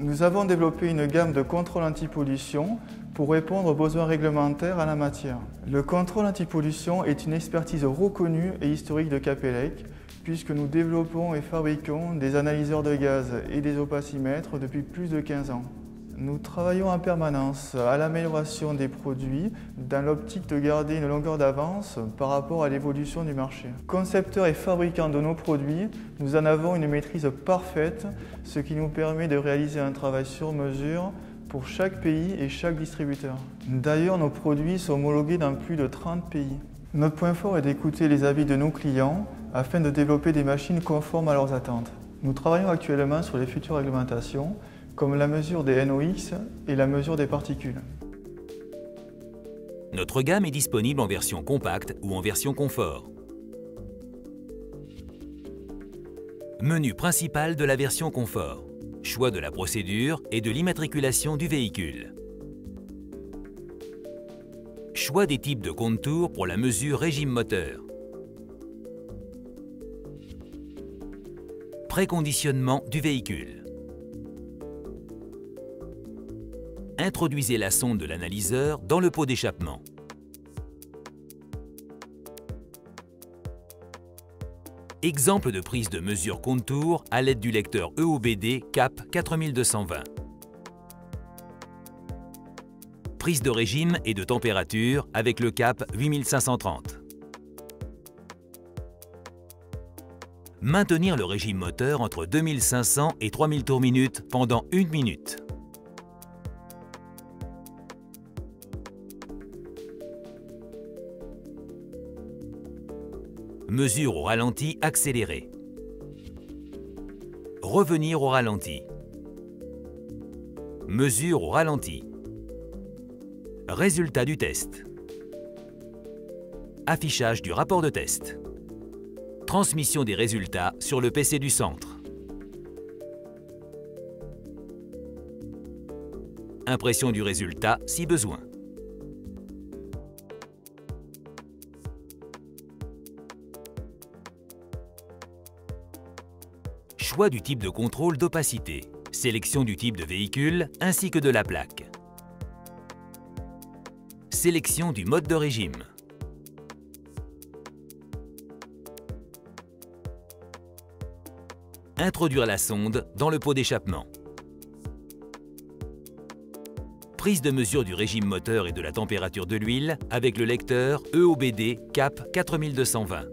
Nous avons développé une gamme de contrôles anti-pollution pour répondre aux besoins réglementaires en la matière. Le contrôle anti-pollution est une expertise reconnue et historique de Capelec, puisque nous développons et fabriquons des analyseurs de gaz et des opacimètres depuis plus de 15 ans. Nous travaillons en permanence à l'amélioration des produits dans l'optique de garder une longueur d'avance par rapport à l'évolution du marché. Concepteurs et fabricants de nos produits, nous en avons une maîtrise parfaite, ce qui nous permet de réaliser un travail sur mesure pour chaque pays et chaque distributeur. D'ailleurs, nos produits sont homologués dans plus de 30 pays. Notre point fort est d'écouter les avis de nos clients afin de développer des machines conformes à leurs attentes. Nous travaillons actuellement sur les futures réglementations, comme la mesure des NOx et la mesure des particules. Notre gamme est disponible en version compacte ou en version confort. Menu principal de la version confort. Choix de la procédure et de l'immatriculation du véhicule. Choix des types de contours pour la mesure régime moteur. Préconditionnement du véhicule. Introduisez la sonde de l'analyseur dans le pot d'échappement. Exemple de prise de mesure contour à l'aide du lecteur EOBD CAP 4220. Prise de régime et de température avec le CAP 8530. Maintenir le régime moteur entre 2500 et 3000 tours minute pendant 1 minute. Mesure au ralenti accéléré. Revenir au ralenti. Mesure au ralenti. Résultat du test. Affichage du rapport de test. Transmission des résultats sur le PC du centre. Impression du résultat si besoin. Choix du type de contrôle d'opacité, sélection du type de véhicule ainsi que de la plaque. Sélection du mode de régime. Introduire la sonde dans le pot d'échappement. Prise de mesure du régime moteur et de la température de l'huile avec le lecteur EOBD CAP 4220.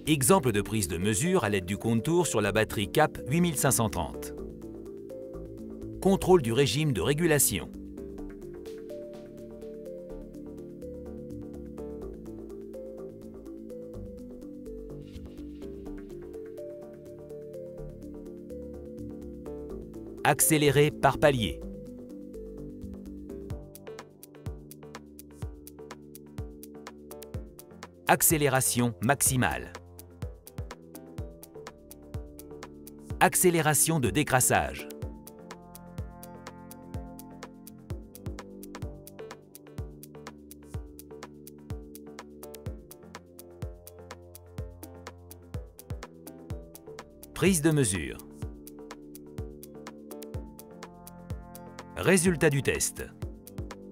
Exemple de prise de mesure à l'aide du contour sur la batterie CAP 8530. Contrôle du régime de régulation. Accéléré par palier. Accélération maximale. Accélération de décrassage. Prise de mesure. Résultat du test.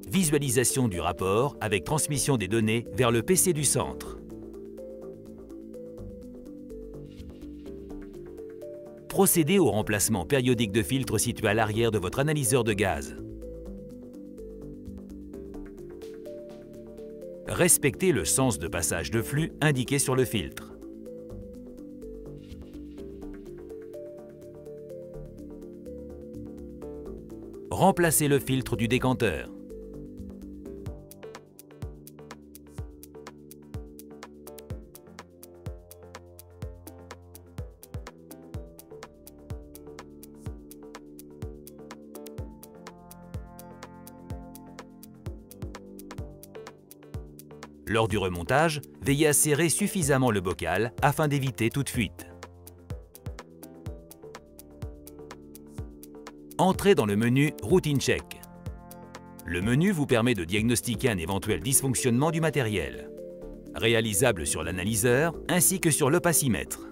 Visualisation du rapport avec transmission des données vers le PC du centre. Procédez au remplacement périodique de filtres situé à l'arrière de votre analyseur de gaz. Respectez le sens de passage de flux indiqué sur le filtre. Remplacez le filtre du décanteur. Lors du remontage, veillez à serrer suffisamment le bocal afin d'éviter toute fuite. Entrez dans le menu Routine Check. Le menu vous permet de diagnostiquer un éventuel dysfonctionnement du matériel, réalisable sur l'analyseur ainsi que sur l'opacimètre.